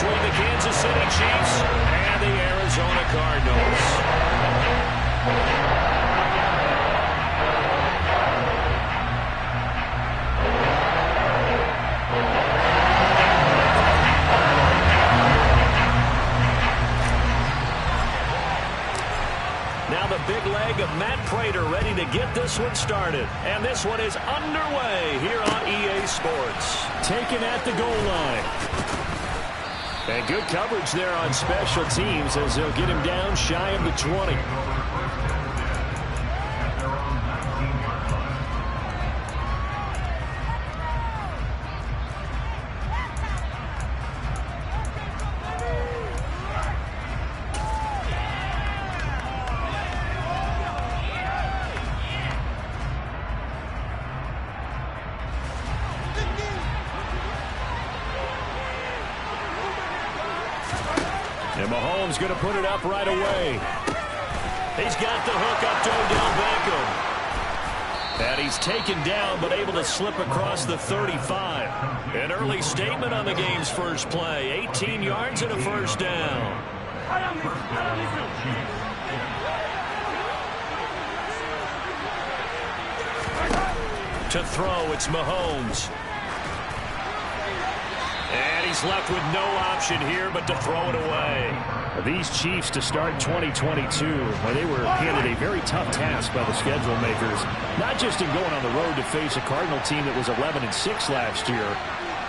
between the Kansas City Chiefs and the Arizona Cardinals. Now the big leg of Matt Prater ready to get this one started. And this one is underway here on EA Sports. Taken at the goal line. And good coverage there on special teams as they'll get him down shy of the 20. And Mahomes going to put it up right away. He's got the hook up to Odell Beckham. And he's taken down but able to slip across the 35. An early statement on the game's first play. 18 yards and a first down. To throw, it's Mahomes. And he's left with no option here but to throw it away. These Chiefs to start 2022, well, they were handed a very tough task by the schedule makers. Not just in going on the road to face a Cardinal team that was 11-6 last year,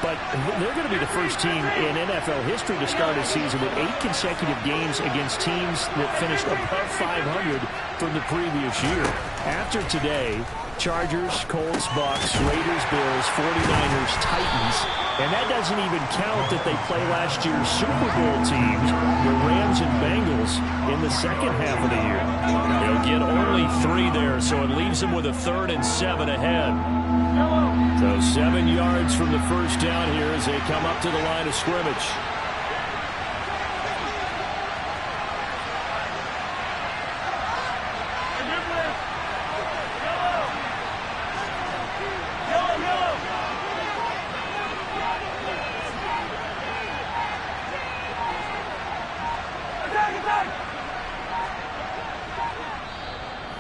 but they're going to be the first team in NFL history to start a season with 8 consecutive games against teams that finished above 500 from the previous year. After today, Chargers, Colts, Bucks, Raiders, Bills, 49ers, Titans. And that doesn't even count that they play last year's Super Bowl teams, the Rams and Bengals, in the second half of the year. They'll get only 3 there, so it leaves them with a 3rd and 7 ahead. So 7 yards from the first down here as they come up to the line of scrimmage.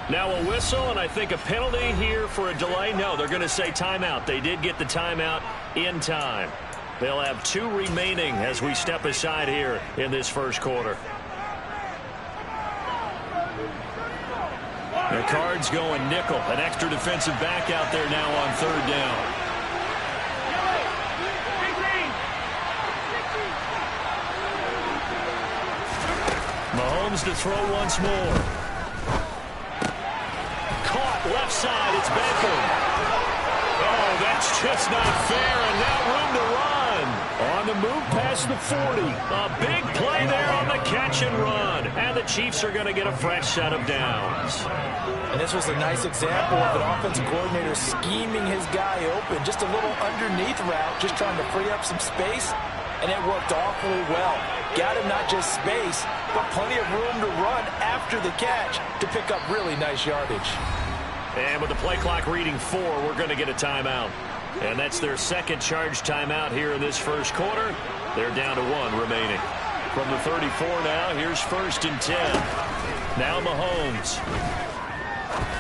Now a whistle, and I think a penalty here for a delay. No, they're going to say timeout. They did get the timeout in time. They'll have 2 remaining as we step aside here in this first quarter. The Cards going nickel. An extra defensive back out there now on 3rd down. Mahomes to throw once more. Left side, it's Beckham. Oh, that's just not fair, and now room to run. On the move past the 40. A big play there on the catch and run. And the Chiefs are going to get a fresh set of downs. And this was a nice example of an offensive coordinator scheming his guy open. Just a little underneath route, just trying to free up some space, and it worked awfully well. Got him not just space, but plenty of room to run after the catch to pick up really nice yardage. And with the play clock reading 4, we're going to get a timeout. And that's their second charge timeout here in this first quarter. They're down to 1 remaining. From the 34 now, here's 1st and 10. Now Mahomes.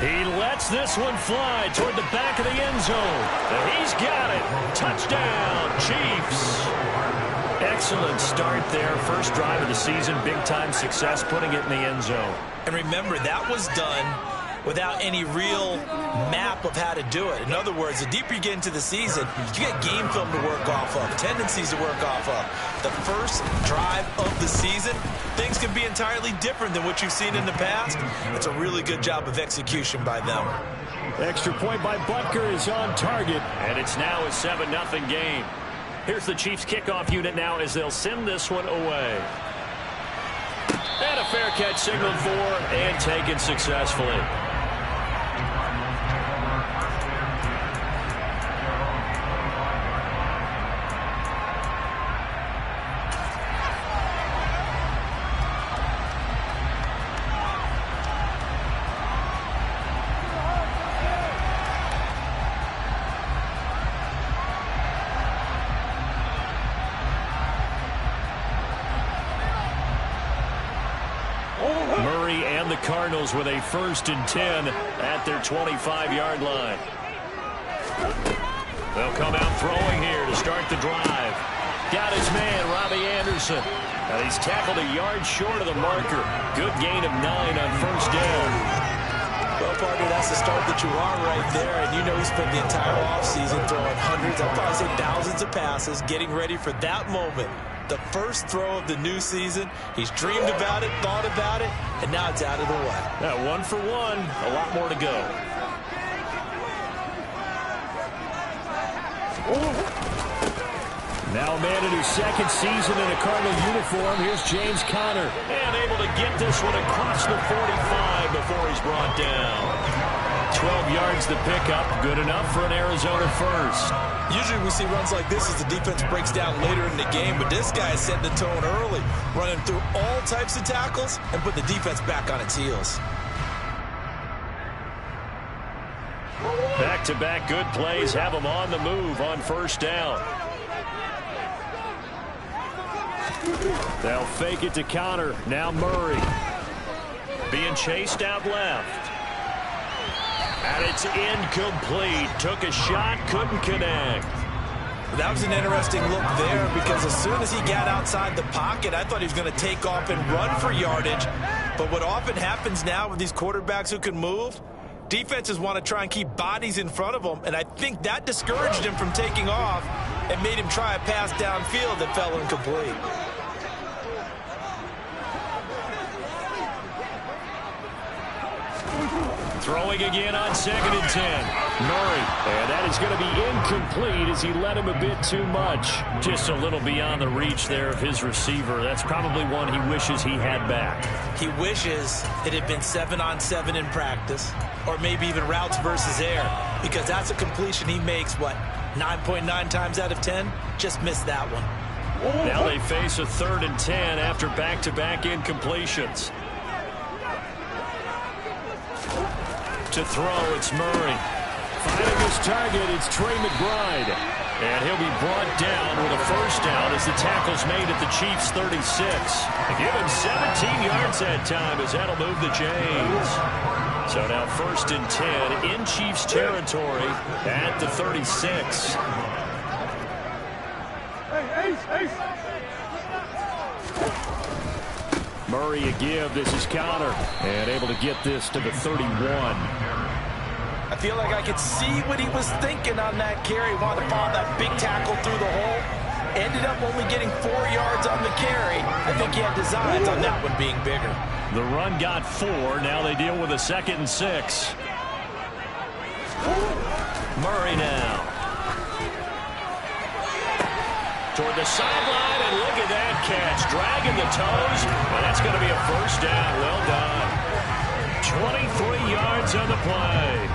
He lets this one fly toward the back of the end zone. And he's got it. Touchdown, Chiefs. Excellent start there. First drive of the season. Big-time success putting it in the end zone. And remember, that was done without any real map of how to do it. In other words, the deeper you get into the season, you get game film to work off of, tendencies to work off of. The first drive of the season, things can be entirely different than what you've seen in the past. It's a really good job of execution by them. Extra point by Butker is on target, and it's now a 7-0 game. Here's the Chiefs kickoff unit now as they'll send this one away. And a fair catch signaled for and taken successfully. Murray and the Cardinals with a 1st and 10 at their 25-yard line. They'll come out throwing here to start the drive. Got his man, Robbie Anderson. And he's tackled a yard short of the marker. Good gain of 9 on 1st down. Well, partner, that's the start that you want right there. And you know he spent the entire offseason throwing hundreds, I'd probably say thousands of passes, getting ready for that moment. The first throw of the new season. He's dreamed about it, thought about it, and now it's out of the way. Yeah, 1 for 1. A lot more to go. Now a man in his 2nd season in a Cardinal uniform. Here's James Conner. And able to get this one across the 45 before he's brought down. 12 yards to pick up. Good enough for an Arizona first. Usually we see runs like this as the defense breaks down later in the game, but this guy is setting the tone early, running through all types of tackles and put the defense back on its heels. Back-to-back good plays have him on the move on 1st down. They'll fake it to Conner. Now Murray. Being chased out left. And it's incomplete. Took a shot, couldn't connect. That was an interesting look there because as soon as he got outside the pocket, I thought he was going to take off and run for yardage. But what often happens now with these quarterbacks who can move, defenses want to try and keep bodies in front of them, and I think that discouraged him from taking off and made him try a pass downfield that fell incomplete. Throwing again on 2nd and 10. Murray. And that is going to be incomplete as he let him a bit too much. Just a little beyond the reach there of his receiver. That's probably one he wishes he had back. He wishes it had been 7-on-7 in practice, or maybe even routes versus air, because that's a completion he makes, what, 9.9 times out of 10? Just missed that one. Now they face a 3rd and 10 after back-to-back incompletions. To throw, it's Murray. Finding his target, it's Trey McBride. And he'll be brought down with a 1st down as the tackle's made at the Chiefs' 36. Give him 17 yards that time as that'll move the chains. So now 1st and 10 in Chiefs territory at the 36. Murray a give. This is Conner. And able to get this to the 31. I feel like I could see what he was thinking on that carry. Wanted to follow that big tackle through the hole. Ended up only getting 4 yards on the carry. I think he had designs on that one being bigger. The run got 4. Now they deal with a 2nd and 6. Murray now. Toward the sideline, and look at that catch. Dragging the toes, and that's going to be a 1st down. Well done. 23 yards on the play.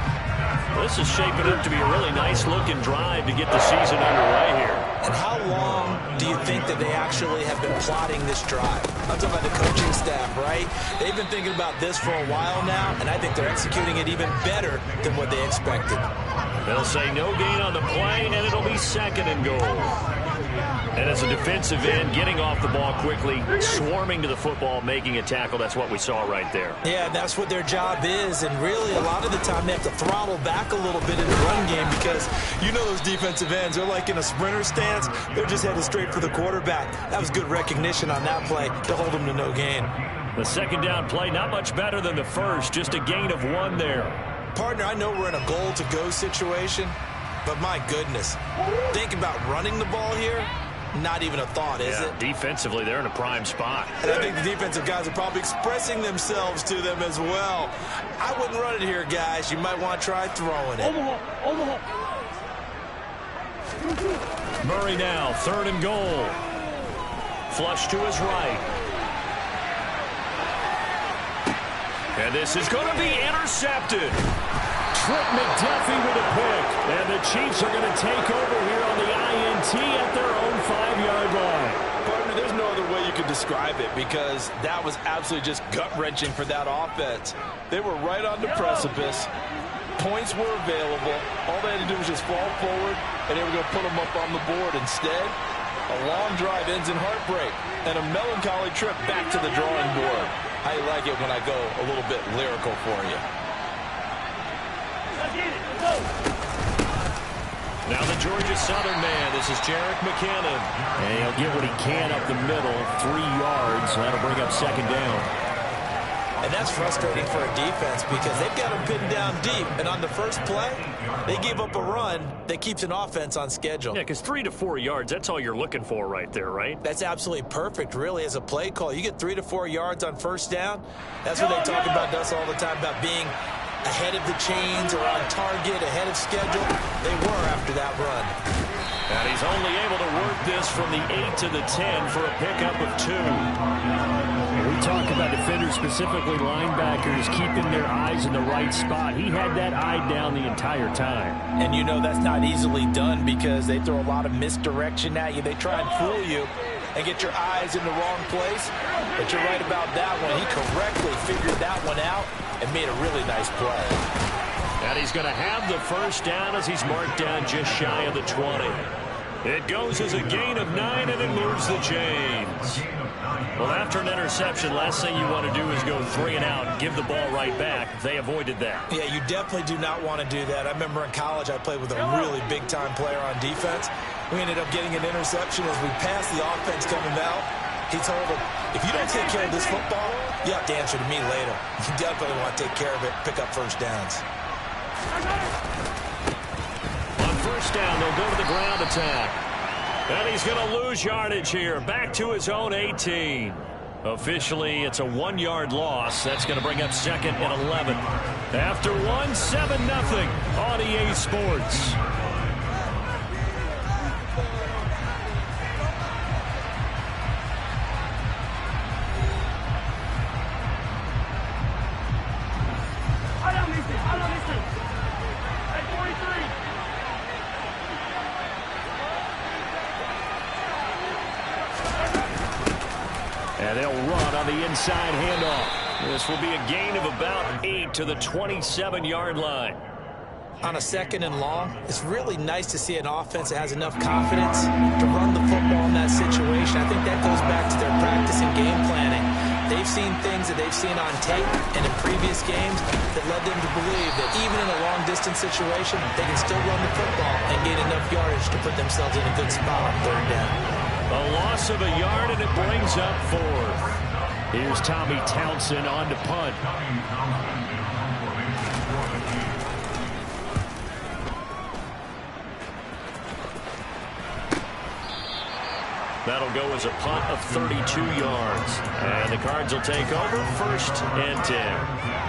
This is shaping up to be a really nice-looking drive to get the season underway here. And how long do you think that they actually have been plotting this drive? I'm talking about the coaching staff, right? They've been thinking about this for a while now, and I think they're executing it even better than what they expected. They'll say no gain on the play, and it'll be 2nd and goal. And as a defensive end, getting off the ball quickly, swarming to the football, making a tackle, that's what we saw right there. Yeah, that's what their job is, and really a lot of the time they have to throttle back a little bit in the run game because you know those defensive ends, they're like in a sprinter stance, they're just headed straight for the quarterback. That was good recognition on that play to hold them to no gain. The 2nd down play, not much better than the first, just a gain of 1 there. Partner, I know we're in a goal-to-go situation, but my goodness, think about running the ball here. Not even a thought, is it? Defensively, they're in a prime spot. And I think the defensive guys are probably expressing themselves to them as well. I wouldn't run it here, guys. You might want to try throwing it. Murray now, 3rd and goal. Flush to his right. And this is going to be intercepted. Trent McDuffie with a pick. And the Chiefs are going to take over here on the INT at their own 5-yard line. Partner, there's no other way you could describe it because that was absolutely just gut-wrenching for that offense. They were right on the precipice. Points were available. All they had to do was just fall forward, and they were going to put them up on the board. Instead, a long drive ends in heartbreak and a melancholy trip back to the drawing board. How you like it when I go a little bit lyrical for you? Now the Georgia Southern man, this is Jerick McKinnon. And he'll get what he can up the middle, 3 yards. That'll bring up second down. And that's frustrating for a defense because they've got them pinned down deep. And on the first play, they give up a run that keeps an offense on schedule. Yeah, because 3 to 4 yards, that's all you're looking for right there, right? That's absolutely perfect, really, as a play call. You get 3 to 4 yards on first down. That's what they talk about us all the time, about being ahead of the chains or on target, ahead of schedule. They were after that run. And he's only able to work this from the 8 to the 10 for a pickup of 2. We talk about defenders, specifically linebackers, keeping their eyes in the right spot. He had that eye down the entire time. And you know that's not easily done because they throw a lot of misdirection at you. They try and fool you and get your eyes in the wrong place. But you're right about that one. He correctly figured that one out and made a really nice play. And he's going to have the first down as he's marked down just shy of the 20. It goes as a gain of 9, and it moves the chains. Well, after an interception, last thing you want to do is go 3 and out and give the ball right back. They avoided that. Yeah, you definitely do not want to do that. I remember in college I played with a really big-time player on defense. We ended up getting an interception as we passed the offense coming out. He told him, if you don't take care of this football, you have to answer to me later. You definitely want to take care of it, pick up first downs. On first down, they'll go to the ground attack. And he's going to lose yardage here, back to his own 18. Officially, it's a 1-yard loss. That's going to bring up second and 11. After 1, 7-0 on EA Sports. And they'll run on the inside handoff. This will be a gain of about 8 to the 27-yard line. On a second and long, it's really nice to see an offense that has enough confidence to run the football in that situation. I think that goes back to their practice and game planning. They've seen things that they've seen on tape and in previous games that led them to believe that even in a long-distance situation, they can still run the football and gain enough yardage to put themselves in a good spot on third down. A loss of a yard, and it brings up 4th. Here's Tommy Townsend on to punt. That'll go as a punt of 32 yards. And the Cards will take over, 1st and 10.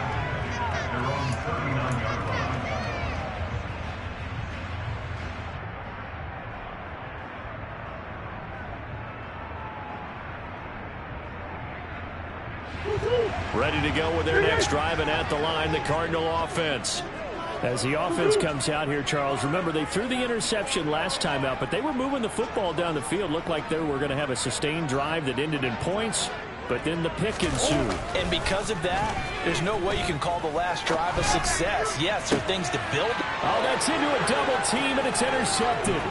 Ready to go with their next drive, and at the line, the Cardinal offense. As the offense comes out here, Charles, remember they threw the interception last time out, but they were moving the football down the field. Looked like they were going to have a sustained drive that ended in points, but then the pick ensued. And because of that, there's no way you can call the last drive a success. Yes, there are things to build. Oh, that's into a double team, and it's intercepted.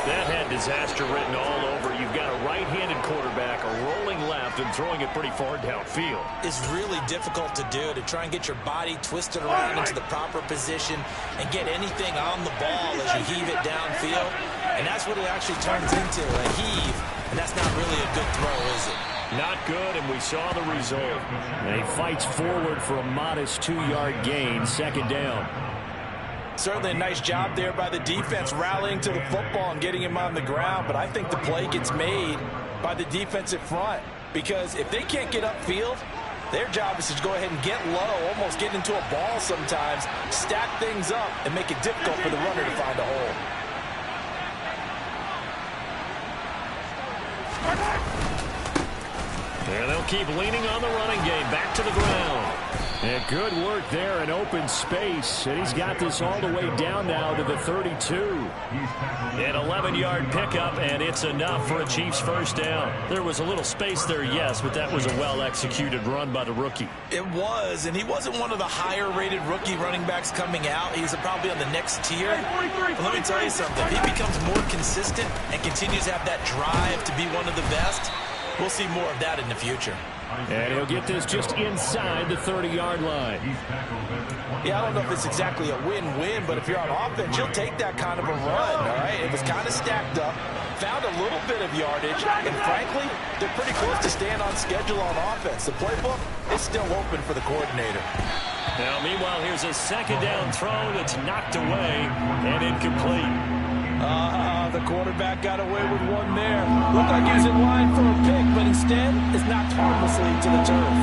That had disaster written all over. You've got a right-handed quarterback, a rolling left, and throwing it pretty far downfield. It's really difficult to do, to try and get your body twisted around into the proper position and get anything on the ball as you heave it downfield. And that's what it actually turns into, a heave. And that's not really a good throw, is it? Not good, and we saw the result. And he fights forward for a modest 2-yard gain, second down. Certainly a nice job there by the defense rallying to the football and getting him on the ground, but I think the play gets made by the defensive front because if they can't get upfield, their job is to go ahead and get low, almost get into a ball sometimes, stack things up, and make it difficult for the runner to find a hole. And they'll keep leaning on the running game. Back to the ground. And good work there in open space. And he's got this all the way down now to the 32. An 11-yard pickup, and it's enough for a Chiefs first down. There was a little space there, yes, but that was a well-executed run by the rookie. It was, and he wasn't one of the higher-rated rookie running backs coming out. He's probably on the next tier. But let me tell you something. If he becomes more consistent and continues to have that drive to be one of the best, we'll see more of that in the future. And he'll get this just inside the 30-yard line. Yeah, I don't know if it's exactly a win-win, but if you're on offense, you'll take that kind of a run, all right? It was kind of stacked up, found a little bit of yardage, and frankly, they're pretty close to staying on schedule on offense. The playbook is still open for the coordinator. Now, meanwhile, here's a second down throw that's knocked away and incomplete. The quarterback got away with one there. Looked like he was in line for a pick, but instead it's knocked harmlessly to the turf.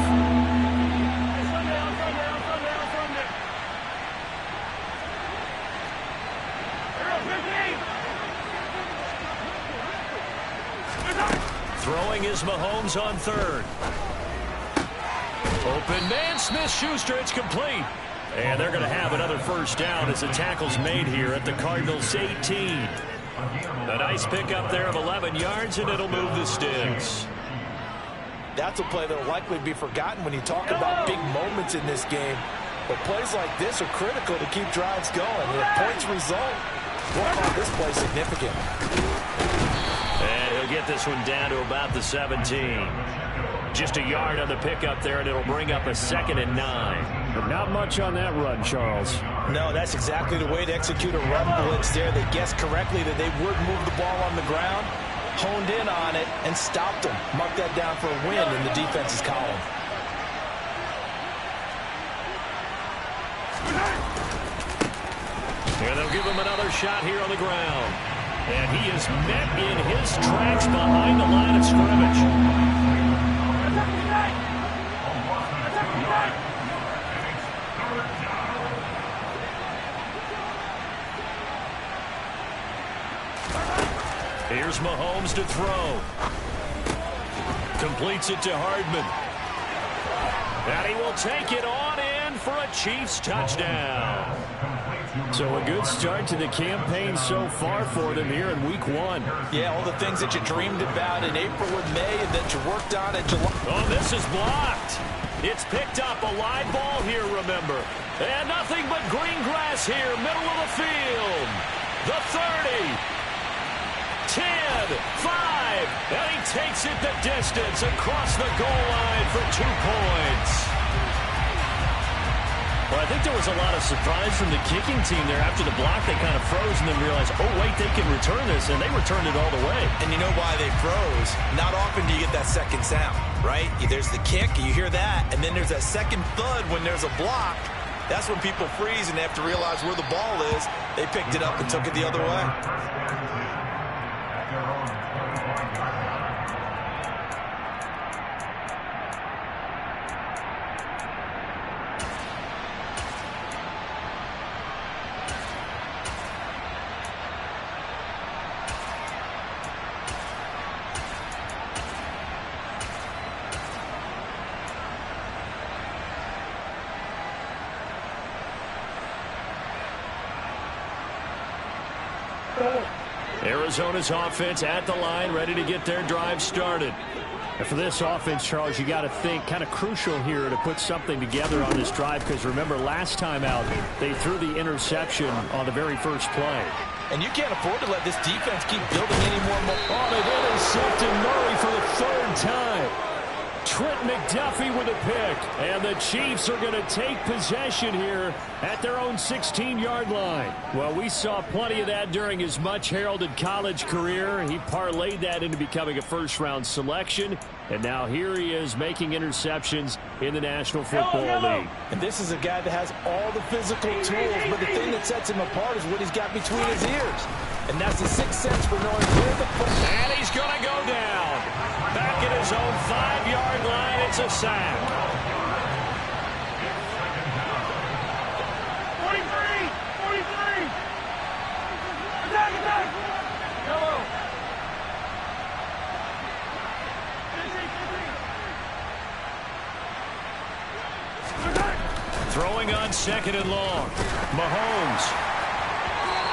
Throwing is Mahomes on third. Open man, Smith-Schuster, it's complete. And they're going to have another first down as the tackle's made here at the Cardinals' 18. A nice pickup there of 11 yards, and it'll move the sticks. That's a play that will likely be forgotten when you talk about big moments in this game. But plays like this are critical to keep drives going. And if points result, we'll call this play significant. And he'll get this one down to about the 17. Just a yard on the pickup there, and it'll bring up a 2nd and 9. But not much on that run, Charles. No, that's exactly the way to execute a run blitz there. They guessed correctly that they would move the ball on the ground, honed in on it, and stopped them. Mark that down for a win in the defense's column. And they'll give him another shot here on the ground. And he is met in his tracks behind the line of scrimmage. Here's Mahomes to throw. Completes it to Hardman. And he will take it on in for a Chiefs touchdown. So a good start to the campaign so far for them here in Week 1. Yeah, all the things that you dreamed about in April and May and that you worked on in July. Oh, this is blocked. It's picked up. A live ball here, remember. And nothing but green grass here, middle of the field. The 30. 10, 5, and he takes it the distance across the goal line for 2 points. Well, I think there was a lot of surprise from the kicking team there. After the block, they kind of froze and then realized, oh, wait, they can return this, and they returned it all the way. And you know why they froze? Not often do you get that second sound, right? There's the kick, you hear that, and then there's that second thud when there's a block. That's when people freeze and they have to realize where the ball is. They picked it up and took it the other way. Arizona's offense at the line, ready to get their drive started. And for this offense, Charles, you got to think kind of crucial here to put something together on this drive, because remember, last time out, they threw the interception on the very first play. And you can't afford to let this defense keep building any more. Oh, they've intercepted Murray for the 3rd time. Trent McDuffie with a pick. And the Chiefs are going to take possession here at their own 16-yard line. Well, we saw plenty of that during his much-heralded college career. He parlayed that into becoming a first-round selection. And now here he is making interceptions in the National Football League. And this is a guy that has all the physical tools, but the thing that sets him apart is what he's got between his ears. And that's the sixth sense for knowing where the football. And he's going to go down. Back at his own 5-yard line, it's a sack. 43! Attack! Hello! Throwing on 2nd and long. Mahomes.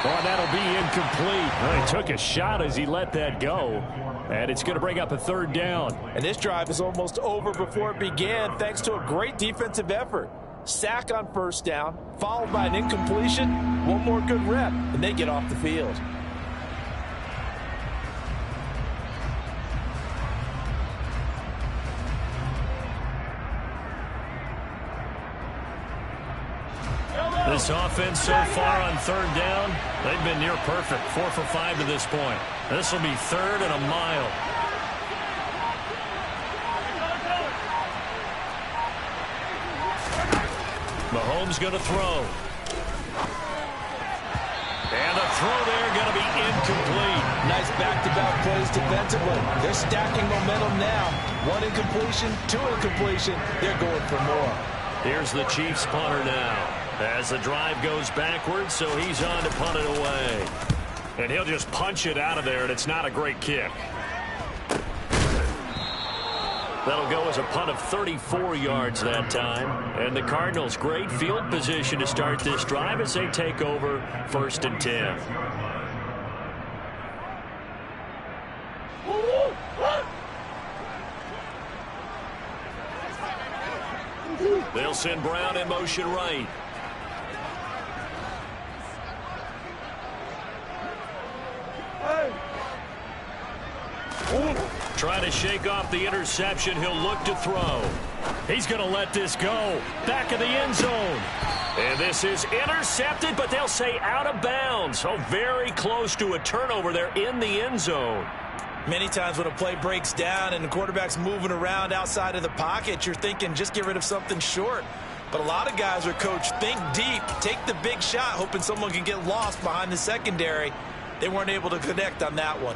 Oh, that'll be incomplete. Well, he took a shot as he let that go. And it's going to bring up a 3rd down. And this drive is almost over before it began thanks to a great defensive effort. Sack on 1st down, followed by an incompletion. One more good rep, and they get off the field. This offense so far on 3rd down, they've been near perfect. 4 for 5 to this point. This will be 3rd and a mile. Mahomes going to throw. And the throw there going to be incomplete. Nice back-to-back plays defensively. They're stacking momentum now. 1 incompletion, 2 incompletion. They're going for more. Here's the Chiefs punter now. As the drive goes backwards, so he's on to punt it away. And he'll just punch it out of there, and it's not a great kick. That'll go as a punt of 34 yards that time. And the Cardinals, great field position to start this drive as they take over 1st and 10. They'll send Brown in motion right. Trying to shake off the interception. He'll look to throw. He's going to let this go. Back of the end zone. And this is intercepted, but they'll say out of bounds. So very close to a turnover there in the end zone. Many times when a play breaks down and the quarterback's moving around outside of the pocket, you're thinking just get rid of something short. But a lot of guys are coached, think deep, take the big shot, hoping someone can get lost behind the secondary. They weren't able to connect on that one.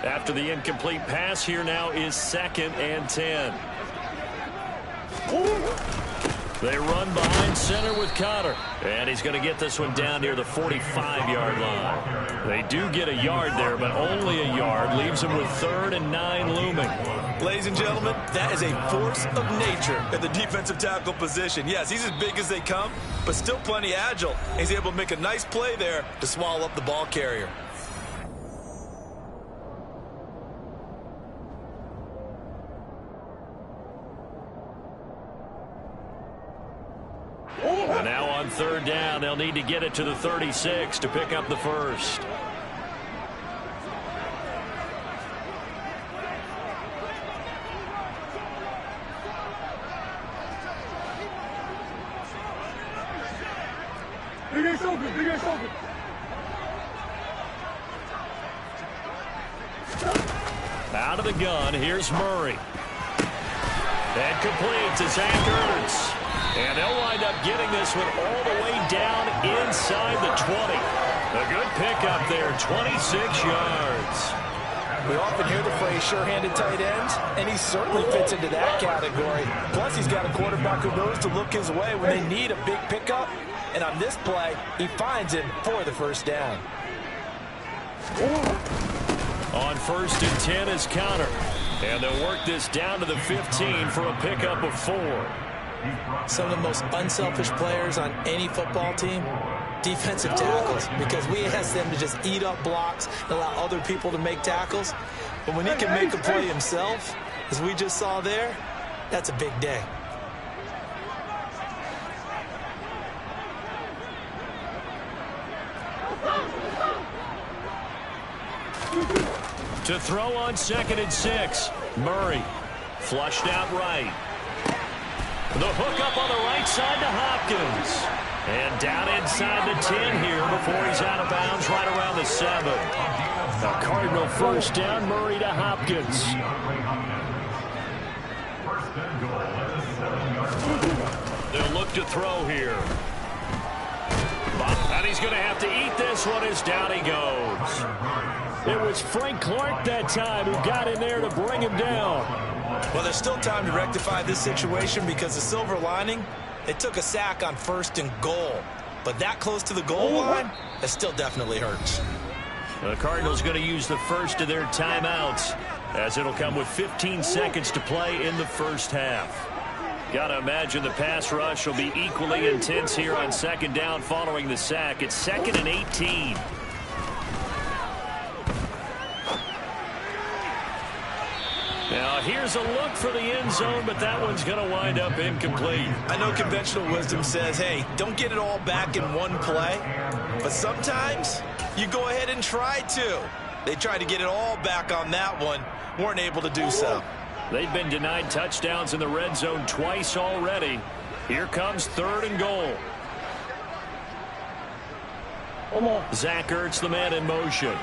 After the incomplete pass, here now is 2nd and 10. They run behind center with Conner. And he's going to get this one down near the 45-yard line. They do get a yard there, but only a yard. Leaves them with 3rd and 9 looming. Ladies and gentlemen, that is a force of nature at the defensive tackle position. Yes, he's as big as they come, but still plenty agile. He's able to make a nice play there to swallow up the ball carrier. And now on 3rd down, they'll need to get it to the 36 to pick up the 1st. Out of the gun, here's Murray. And complete to Zach Ertz. And they'll wind up getting this one all the way down inside the 20. A good pickup there, 26 yards. We often hear the phrase sure-handed tight ends, and he certainly fits into that category. Plus, he's got a quarterback who knows to look his way when they need a big pickup. And on this play, he finds it for the 1st down. On 1st and 10 is Conner. And they'll work this down to the 15 for a pickup of 4. Some of the most unselfish players on any football team, defensive tackles, because we ask them to just eat up blocks and allow other people to make tackles. But when he can make a play himself, as we just saw there, that's a big day. To throw on 2nd and 6, Murray flushed out right. The hook up on the right side to Hopkins. And down inside the 10 here before he's out of bounds right around the 7. A Cardinal 1st down, Murray to Hopkins. They'll look to throw here. And he's going to have to eat this one as down he goes. It was Frank Clark that time who got in there to bring him down. Well, there's still time to rectify this situation because the silver lining, they took a sack on 1st and goal. But that close to the goal line, that still definitely hurts. The Cardinals going to use the first of their timeouts as it'll come with 15 seconds to play in the first half. Got to imagine the pass rush will be equally intense here on second down following the sack. It's 2nd and 18. Now here's a look for the end zone, but that one's going to wind up incomplete. I know conventional wisdom says, hey, don't get it all back in one play. But sometimes you go ahead and try to. They tried to get it all back on that one. Weren't able to do so. They've been denied touchdowns in the red zone twice already. Here comes 3rd and goal. Zach Ertz, the man in motion.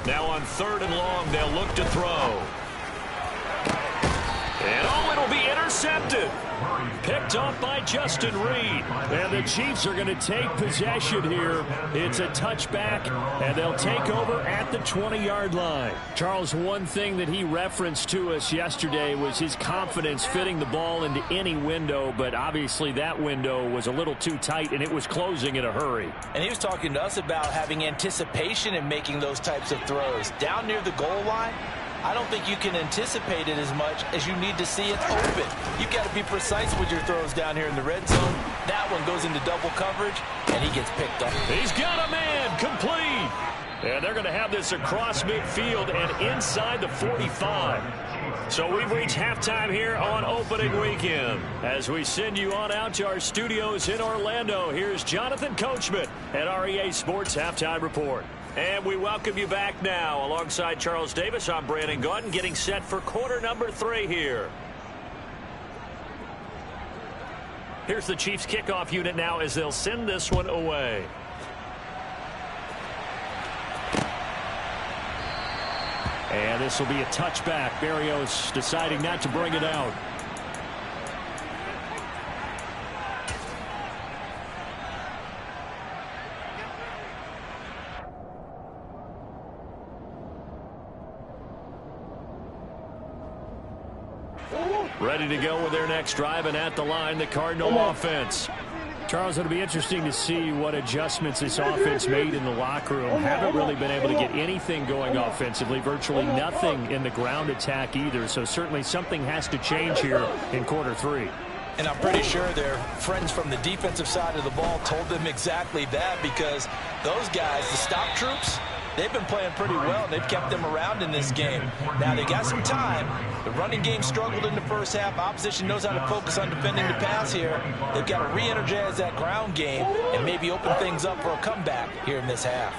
Now on 3rd and long, they'll look to throw. And it'll be intercepted. Picked off by Justin Reed. And the Chiefs are going to take possession here. It's a touchback, and they'll take over at the 20-yard line. Charles, one thing that he referenced to us yesterday was his confidence fitting the ball into any window, but obviously that window was a little too tight, and it was closing in a hurry. And he was talking to us about having anticipation in making those types of throws. Down near the goal line, I don't think you can anticipate it as much as you need to see it open. You've got to be precise with your throws down here in the red zone. That one goes into double coverage, and he gets picked up. He's got a man complete. And they're going to have this across midfield and inside the 45. So we've reached halftime here on opening weekend. As we send you on out to our studios in Orlando, here's Jonathan Coachman at REA Sports Halftime Report. And we welcome you back now. Alongside Charles Davis, I'm Brandon Gaudin, getting set for quarter number 3 here. Here's the Chiefs kickoff unit now as they'll send this one away. And this will be a touchback. Berrios deciding not to bring it out. Ready to go with their next drive, and at the line, the Cardinal offense. Charles, it'll be interesting to see what adjustments this offense made in the locker room. Haven't really been able to get anything going offensively, virtually nothing in the ground attack either, so certainly something has to change here in quarter 3. And I'm pretty sure their friends from the defensive side of the ball told them exactly that, because those guys, the stop troops, they've been playing pretty well. They've kept them around in this game. Now, they got some time. The running game struggled in the first half. Opposition knows how to focus on defending the pass here. They've got to re-energize that ground game and maybe open things up for a comeback here in this half.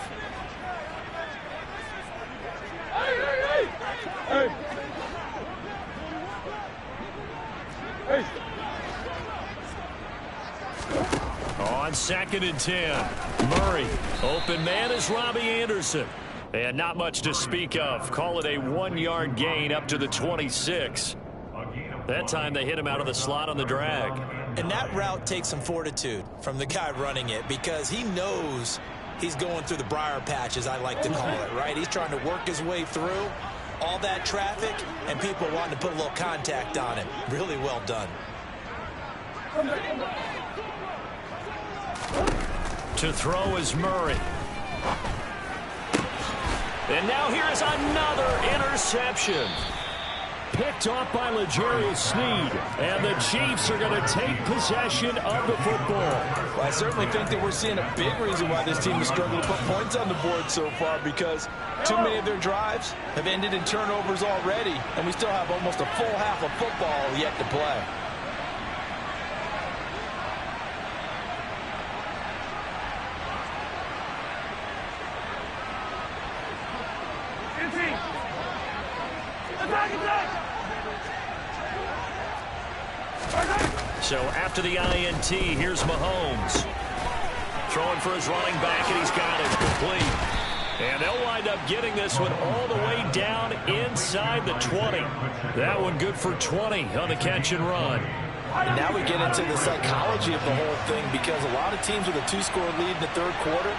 On 2nd and 10, Murray. Open man is Robbie Anderson. And not much to speak of. Call it a 1-yard gain up to the 26. That time they hit him out of the slot on the drag. And that route takes some fortitude from the guy running it, because he knows he's going through the briar patch, as I like to call it, right? He's trying to work his way through all that traffic, and people wanting to put a little contact on him. Really well done. To throw is Murray. And now here is another interception. Picked off by L'Jarius Sneed. And the Chiefs are going to take possession of the football. Well, I certainly think that we're seeing a big reason why this team has struggled to put points on the board so far, because too many of their drives have ended in turnovers already, and we still have almost a full half of football yet to play. So after the INT, here's Mahomes. Throwing for his running back, and he's got it complete. And they'll wind up getting this one all the way down inside the 20. That one good for 20 on the catch and run. And now we get into the psychology of the whole thing, because a lot of teams with a 2-score lead in the third quarter,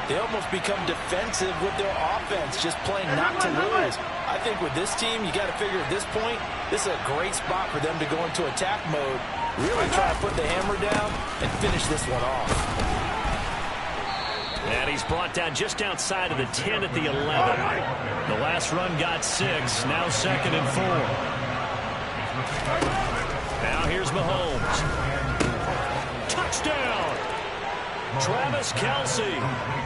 they almost become defensive with their offense, just playing not to lose. I think with this team, you got to figure at this point, this is a great spot for them to go into attack mode, really try to put the hammer down and finish this one off. And he's brought down just outside of the 10 at the 11. The last run got 6. Now 2nd and 4. Now here's Mahomes. Touchdown! Travis Kelce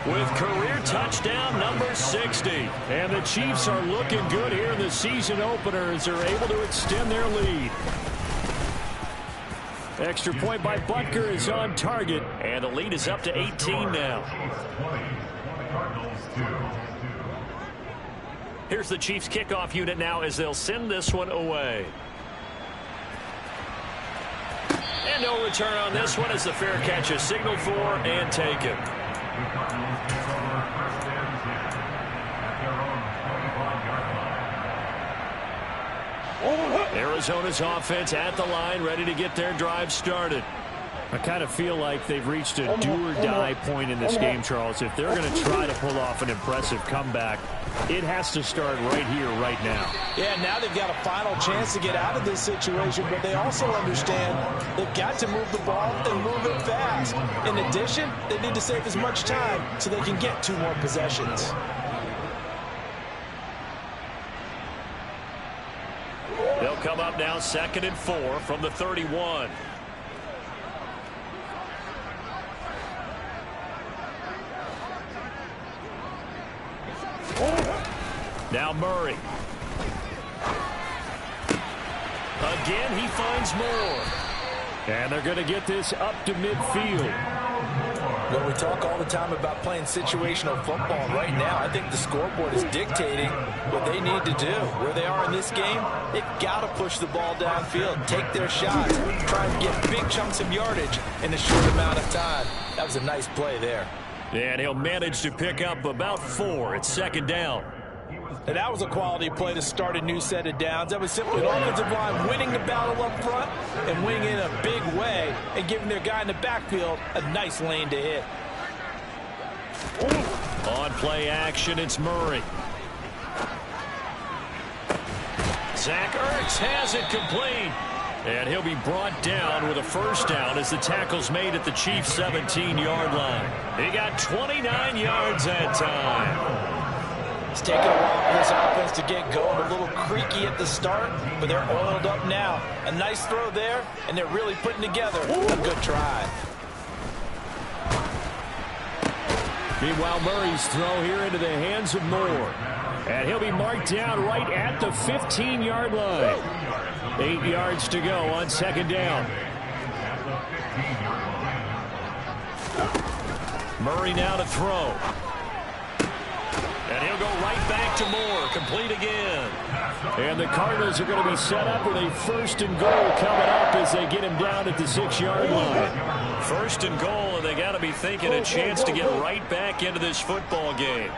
with career touchdown number 60. And the Chiefs are looking good here in the season opener as they're able to extend their lead. Extra point by Butker is on target, and the lead is up to 18 now. Here's the Chiefs kickoff unit now as they'll send this one away. And no return on this one as the fair catch is signaled for and taken. Arizona's offense at the line, ready to get their drive started. I kind of feel like they've reached a do-or-die point in this game, Charles. If they're going to try to pull off an impressive comeback, it has to start right here, right now. Yeah, now they've got a final chance to get out of this situation, but they also understand they've got to move the ball and move it fast. In addition, they need to save as much time so they can get 2 more possessions. They'll come up now 2nd and 4 from the 31. Now Murray. Again, he finds more. And they're going to get this up to midfield. Well, we talk all the time about playing situational football. Right now, I think the scoreboard is dictating what they need to do. Where they are in this game, they've got to push the ball downfield, take their shots, try and get big chunks of yardage in a short amount of time. That was a nice play there. And he'll manage to pick up about 4. It's 2nd down. And that was a quality play to start a new set of downs. That was simply an offensive line winning the battle up front and winning in a big way and giving their guy in the backfield a nice lane to hit. On play action, it's Murray. Zach Ertz has it complete. And he'll be brought down with a 1st down as the tackle's made at the Chiefs' 17-yard line. He got 29 yards that time. It's taken a while for this offense to get going. A little creaky at the start, but they're oiled up now. A nice throw there, and they're really putting together a good try. Meanwhile, Murray's throw here into the hands of Moore. And he'll be marked down right at the 15-yard line. 8 yards to go on 2nd down. Murray now to throw. And he'll go right back to Moore. Complete again. And the Cardinals are going to be set up with a 1st and goal coming up as they get him down at the 6-yard line. 1st and goal, and they got to be thinking a chance to get right back into this football game.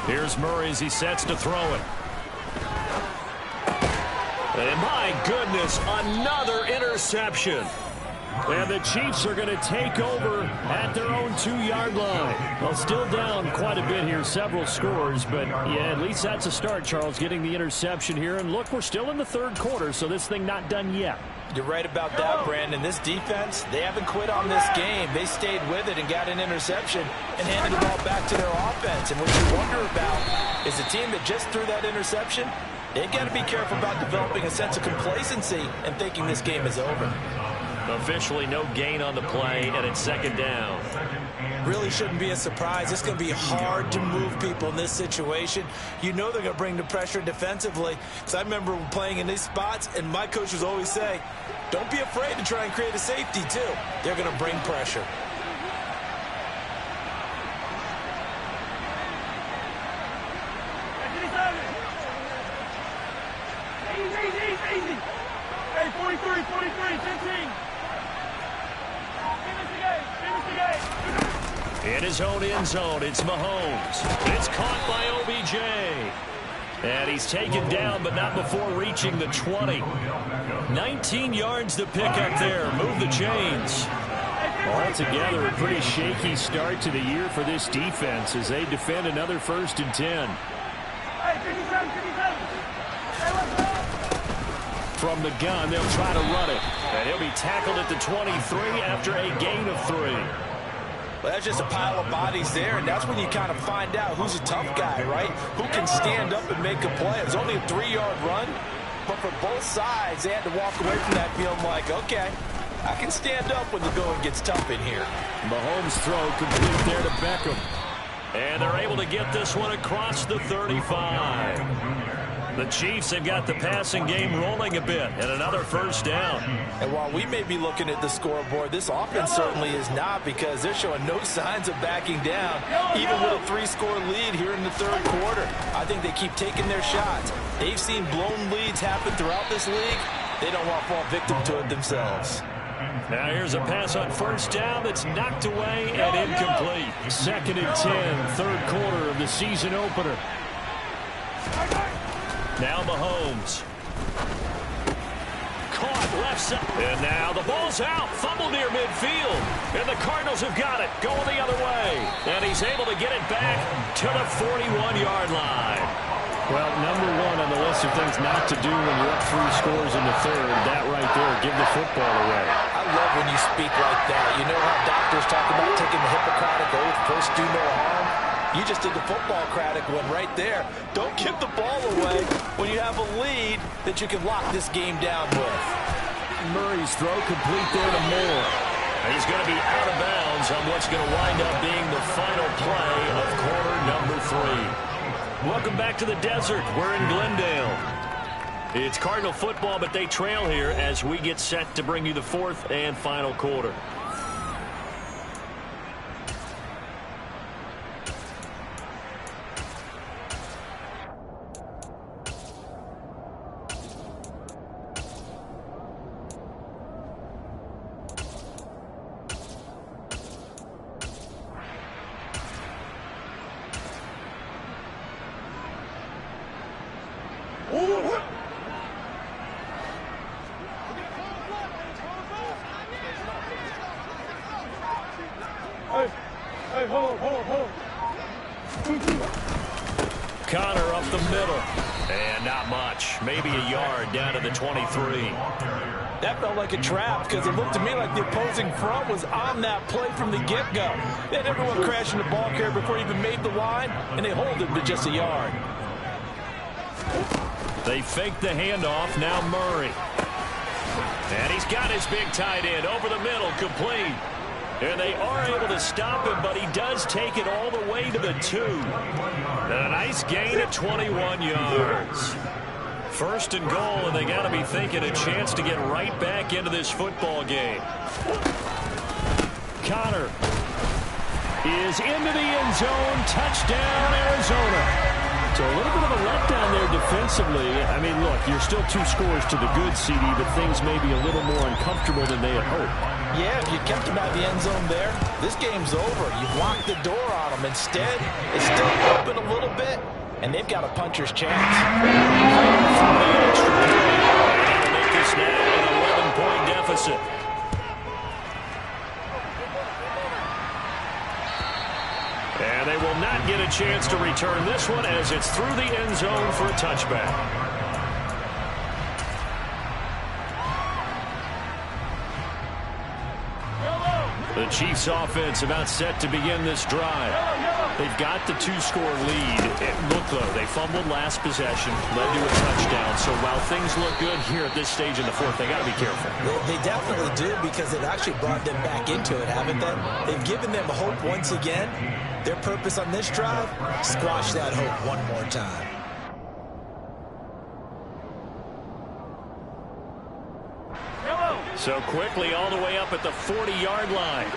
Here's Murray as he sets to throw it. And my goodness, another interception. And the Chiefs are going to take over at their own 2-yard line. Well, still down quite a bit here, several scores, but yeah, at least that's a start, Charles, getting the interception here. And look, we're still in the 3rd quarter, so this thing not done yet. You're right about that, Brandon. This defense, they haven't quit on this game. They stayed with it and got an interception and handed the ball back to their offense. And what you wonder about is the team that just threw that interception, they've got to be careful about developing a sense of complacency and thinking this game is over. Officially no gain on the play, and it's 2nd down. Really shouldn't be a surprise. It's going to be hard to move people in this situation. You know they're going to bring the pressure defensively. Because I remember playing in these spots, and my coaches always say, don't be afraid to try and create a safety, too. They're going to bring pressure. Easy. Hey, 43, 15. In his own end zone, it's Mahomes. It's caught by OBJ. And he's taken down, but not before reaching the 20. 19 yards to pick up there. Move the chains. Altogether, a pretty shaky start to the year for this defense as they defend another 1st and 10. From the gun, they'll try to run it. And he'll be tackled at the 23 after a gain of 3. Well, that's just a pile of bodies there, and that's when you kind of find out who's a tough guy, right? Who can stand up and make a play. It was only a 3-yard run, but for both sides, they had to walk away from that feeling like, okay, I can stand up when the going gets tough in here. Mahomes' throw complete there to Beckham. And they're able to get this one across the 35. The Chiefs have got the passing game rolling a bit, and another 1st down. And while we may be looking at the scoreboard, this offense certainly is not, because they're showing no signs of backing down, even with a 3-score lead here in the 3rd quarter. I think they keep taking their shots. They've seen blown leads happen throughout this league. They don't want to fall victim to it themselves. Now here's a pass on 1st down that's knocked away and incomplete. 2nd and 10, 3rd quarter of the season opener. Now Mahomes. Caught left side. And now the ball's out. Fumble near midfield. And the Cardinals have got it. Going the other way. And he's able to get it back to the 41-yard line. Well, number 1 on the list of things not to do when you're up 3 scores in the 3rd. That right there, give the football away. I love when you speak like that. You know how doctors talk about taking the Hippocratic oath, first do no harm? You just did the football-cratic one right there. Don't give the ball away when you have a lead that you can lock this game down with. Murray's throw complete there to Moore. He's going to be out of bounds on what's going to wind up being the final play of quarter number 3. Welcome back to the desert. We're in Glendale. It's Cardinal football, but they trail here as we get set to bring you the 4th and final quarter. Connor up the middle. And not much. Maybe a yard down to the 23. That felt like a trap, because it looked to me like the opposing front was on that play from the get-go. They had everyone crashing the ball carrier before he even made the line, and they hold him to just a yard. They fake the handoff. Now Murray. And he's got his big tight end over the middle, complete. And they are able to stop him, but he does take it all the way to the 2. And a nice gain of 21 yards. 1st and goal, and they got to be thinking a chance to get right back into this football game. Connor is into the end zone. Touchdown, Arizona. So a little bit of a letdown there defensively. I mean, look, you're still 2 scores to the good, CD, but things may be a little more uncomfortable than they had hoped. Yeah, if you kept him out of the end zone there, this game's over. You've locked the door on him. Instead, it's still open a little bit, and they've got a puncher's chance. Make this now an 11-point deficit. And they will not get a chance to return this one as it's through the end zone for a touchback. The Chiefs offense about set to begin this drive. They've got the 2-score lead. Look, though, they fumbled last possession, led to a touchdown. So while things look good here at this stage in the 4th, they got to be careful. They definitely do, because they've actually brought them back into it, haven't they? They've given them hope once again. Their purpose on this drive, squash that hope one more time. So quickly all the way up at the 40-yard line.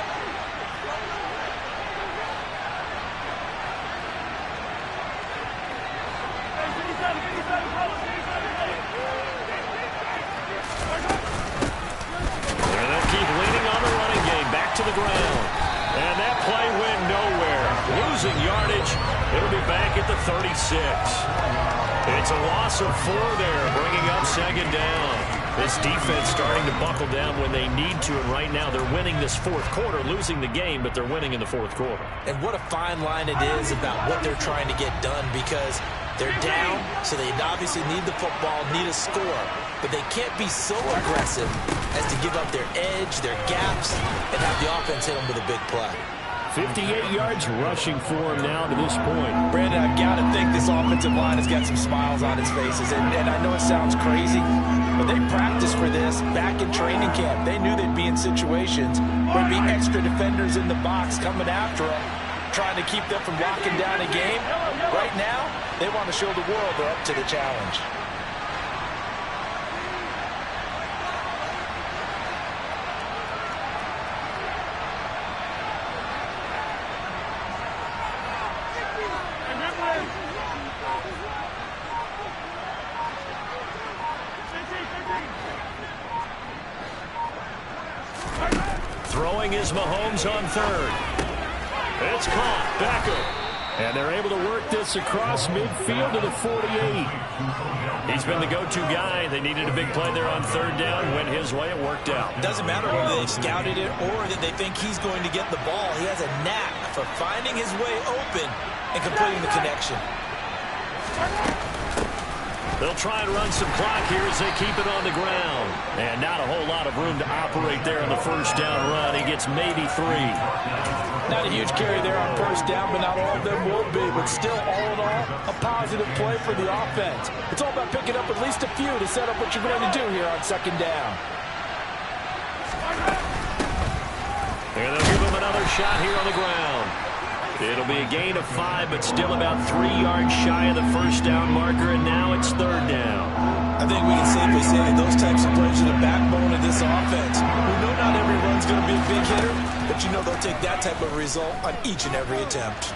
And they'll keep leaning on the running game. Back to the ground. And that play went nowhere. Losing yardage. It'll be back at the 36. It's a loss of 4 there, bringing up second down. This defense starting to buckle down when they need to, and right now they're winning this fourth quarter, losing the game, but they're winning in the fourth quarter. And what a fine line it is about what they're trying to get done, because they're down, so they obviously need the football, need a score, but they can't be so aggressive as to give up their edge, their gaps, and have the offense hit them with a big play. 58 yards rushing for him now to this point. Brandon, I've got to think this offensive line has got some smiles on its faces. And I know it sounds crazy, but they practiced for this back in training camp. They knew they'd be in situations where there'd be extra defenders in the box coming after them, trying to keep them from locking down a game. Right now, they want to show the world they're up to the challenge. Throwing is Mahomes on third. It's caught. Beckham. And they're able to work this across midfield to the 48. He's been the go-to guy. They needed a big play there on third down. Went his way. It worked out. Doesn't matter whether they scouted it or that they think he's going to get the ball. He has a knack for finding his way open and completing the connection. They'll try and run some clock here as they keep it on the ground. And not a whole lot of room to operate there on the first down run. He gets maybe 3. Not a huge carry there on first down, but not all of them will be. But still, all in all, a positive play for the offense. It's all about picking up at least a few to set up what you're going to do here on second down. And they'll give him another shot here on the ground. It'll be a gain of 5, but still about 3 yards shy of the first down marker, and now it's third down. I think we can safely say that those types of plays are the backbone of this offense. We know not every run's going to be a big hitter, but you know they'll take that type of result on each and every attempt.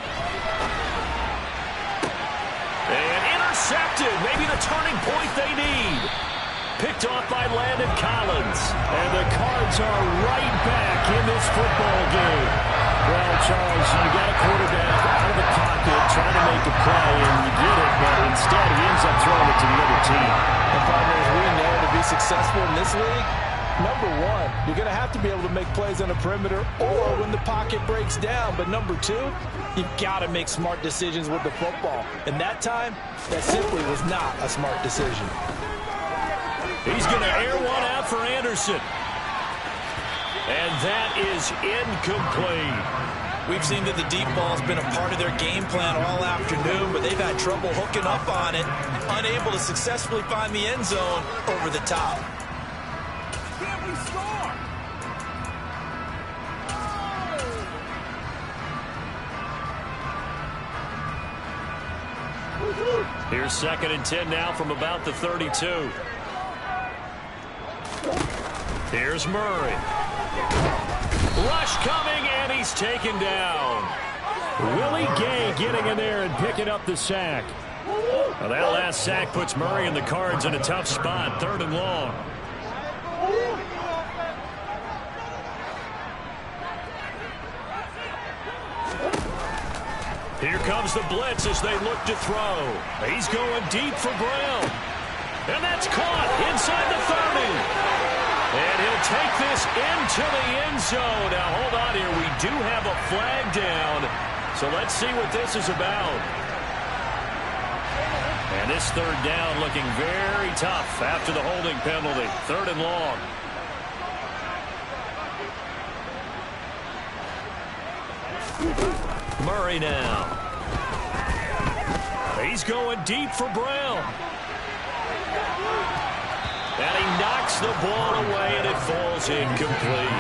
And intercepted, maybe the turning point they need. Picked off by Landon Collins. And the Cards are right back in this football game. Well, Charles, you got a quarterback out of the pocket trying to make a play, and you get it, but instead he ends up throwing it to the other team. And partners, we know to be successful in this league, number one, you're going to have to be able to make plays on the perimeter or when the pocket breaks down. But number two, you've got to make smart decisions with the football. And that time, that simply was not a smart decision. He's going to air one out for Anderson. And that is incomplete. We've seen that the deep ball's been a part of their game plan all afternoon, but they've had trouble hooking up on it, unable to successfully find the end zone over the top. Can't we score? Here's 2nd and 10 now from about the 32. Here's Murray. Rush coming, and he's taken down. Willie Gay getting in there and picking up the sack. Well, that last sack puts Murray and the Cards in a tough spot, 3rd and long. Here comes the blitz as they look to throw. He's going deep for Brown. And that's caught inside the 30. And he'll take this into the end zone. Now, hold on here. We do have a flag down. So let's see what this is about. And this 3rd down looking very tough after the holding penalty. 3rd and long. Murray now. He's going deep for Brown. And he knocks the ball away, and it falls incomplete.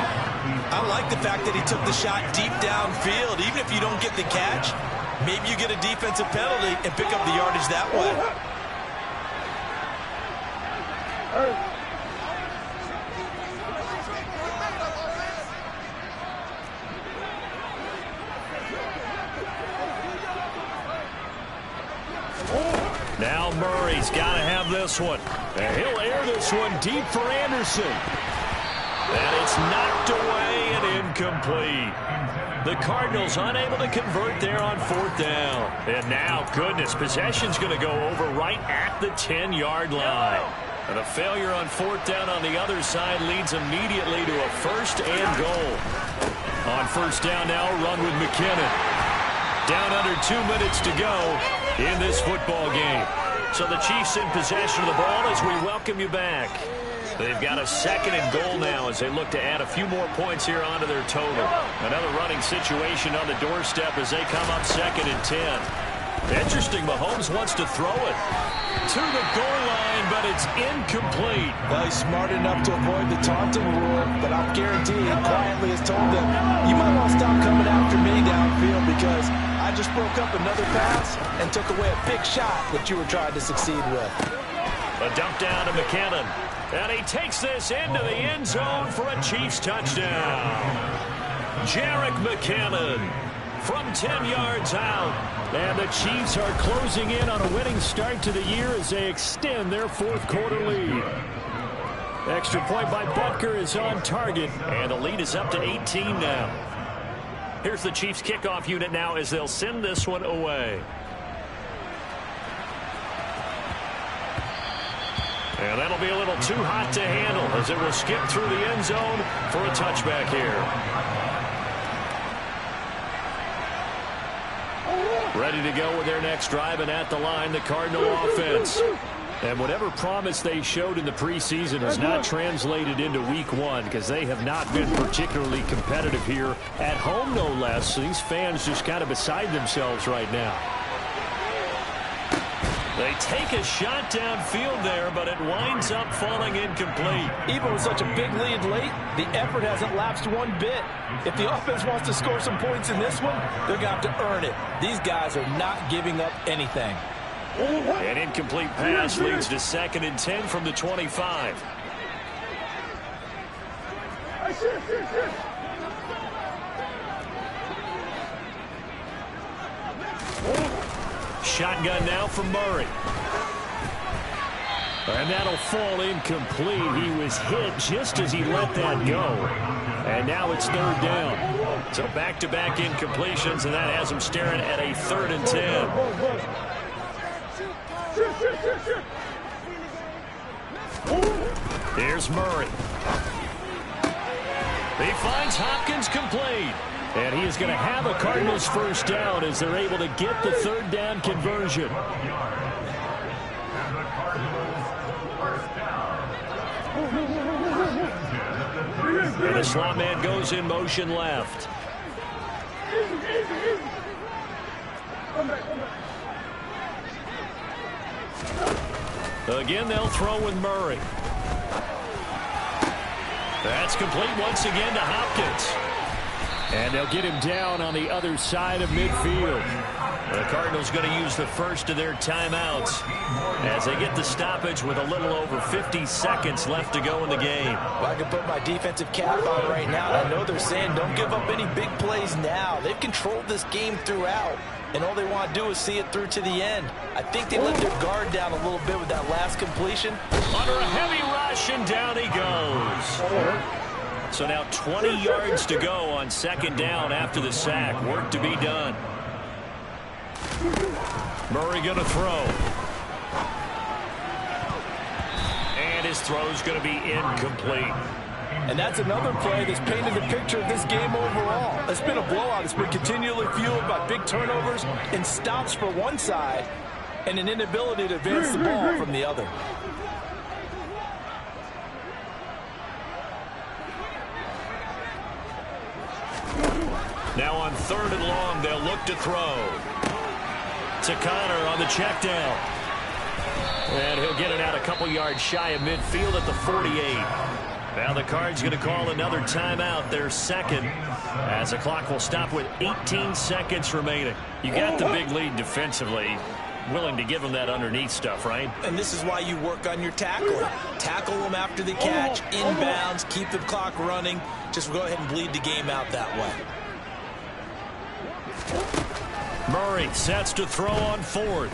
I like the fact that he took the shot deep downfield. Even if you don't get the catch, maybe you get a defensive penalty and pick up the yardage that way. Now Murray's got to have this one. And he'll air this one deep for Anderson. And it's knocked away and incomplete. The Cardinals unable to convert there on 4th down. And now, goodness, possession's going to go over right at the 10-yard line. And a failure on 4th down on the other side leads immediately to a 1st and goal. On 1st down now, run with McKinnon. Down under 2 minutes to go in this football game. So the Chiefs in possession of the ball as we welcome you back. They've got a 2nd and goal now as they look to add a few more points here onto their total. Another running situation on the doorstep as they come up 2nd and 10. Interesting, Mahomes wants to throw it to the goal line, but it's incomplete. Well, he's smart enough to avoid the taunting rule, but I'll guarantee he quietly has told them, you might want to stop coming after me downfield because I just broke up another pass and took away a big shot that you were trying to succeed with. A dump down to McKinnon. And he takes this into the end zone for a Chiefs touchdown. Jerick McKinnon from 10 yards out. And the Chiefs are closing in on a winning start to the year as they extend their 4th quarter lead. Extra point by Butker is on target. And the lead is up to 18 now. Here's the Chiefs kickoff unit now as they'll send this one away. And that'll be a little too hot to handle as it will skip through the end zone for a touchback here. Ready to go with their next drive, and at the line, the Cardinal offense. And whatever promise they showed in the preseason has not translated into week 1 because they have not been particularly competitive here at home, no less. So these fans just kind of beside themselves right now. They take a shot downfield there, but it winds up falling incomplete. Even with such a big lead late, the effort hasn't lapsed one bit. If the offense wants to score some points in this one, they're going to have to earn it. These guys are not giving up anything. An incomplete pass leads to 2nd and 10 from the 25. Shotgun now from Murray. And that'll fall incomplete. He was hit just as he let that go. And now it's 3rd down. So back-to-back incompletions, and that has him staring at a 3rd and 10. Here's Murray. He finds Hopkins complete. And he is going to have a Cardinals 1st down as they're able to get the 3rd down conversion. And the slot man goes in motion left. Again, they'll throw with Murray. That's complete once again to Hopkins. And they'll get him down on the other side of midfield. The Cardinals going to use the first of their timeouts as they get the stoppage with a little over 50 seconds left to go in the game. Well, I can put my defensive cap on right now. I know they're saying don't give up any big plays now. They've controlled this game throughout, and all they want to do is see it through to the end. I think they let their guard down a little bit with that last completion. Under a heavy rush, and down he goes. So now 20 yards to go on 2nd down after the sack. Work to be done. Murray going to throw. And his throw's going to be incomplete. And that's another play that's painted the picture of this game overall. It's been a blowout. It's been continually fueled by big turnovers and stops for one side and an inability to advance the ball from the other. Now on 3rd and long, they'll look to throw. To Connor on the check down. And he'll get it out a couple yards shy of midfield at the 48. Now the Cards going to call another timeout, their 2nd, as the clock will stop with 18 seconds remaining. You got the big lead defensively. Willing to give them that underneath stuff, right? And this is why you work on your tackling. Tackle them after the catch, inbounds, keep the clock running. Just go ahead and bleed the game out that way. Murray sets to throw on 4th.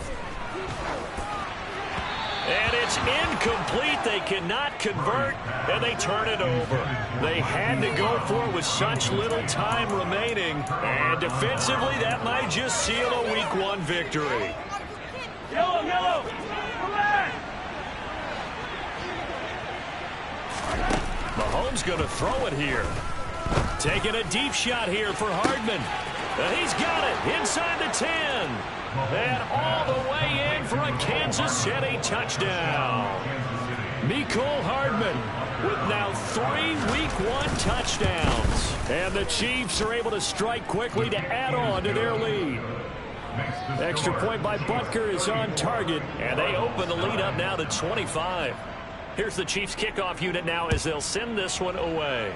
And it's incomplete. They cannot convert, and they turn it over. They had to go for it with such little time remaining. And defensively, that might just seal a Week 1 victory. Yellow, yellow. Come back. Mahomes going to throw it here. Taking a deep shot here for Hardman. He's got it inside the 10. And all the way in for a Kansas City touchdown. Mecole Hardman with now 3 Week 1 touchdowns. And the Chiefs are able to strike quickly to add on to their lead. Extra point by Butker is on target, and they open the lead up now to 25. Here's the Chiefs kickoff unit now as they'll send this one away.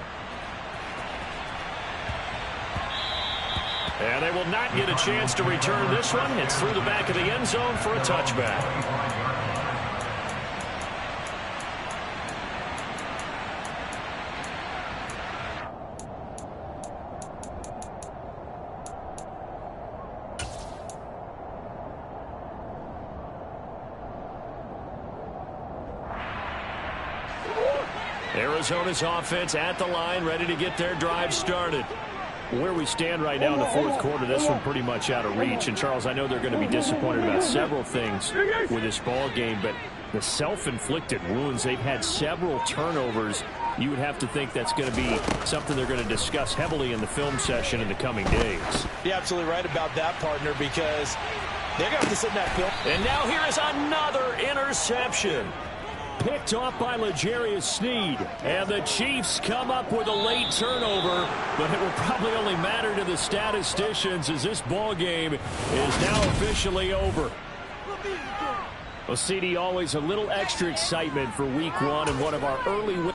And they will not get a chance to return this one. It's through the back of the end zone for a touchback. Arizona's offense at the line, ready to get their drive started. Where we stand right now in the fourth quarter, this one pretty much out of reach. And, Charles, I know they're going to be disappointed about several things with this ball game, but the self-inflicted wounds, they've had several turnovers. You would have to think that's going to be something they're going to discuss heavily in the film session in the coming days. You're absolutely right about that, partner, because they're going to have to sit in that film. And now here is another interception. Picked off by L'Jarius Sneed. And the Chiefs come up with a late turnover, but it will probably only matter to the statisticians as this ball game is now officially over. Well, CD, always a little extra excitement for Week 1 and one of our early wins.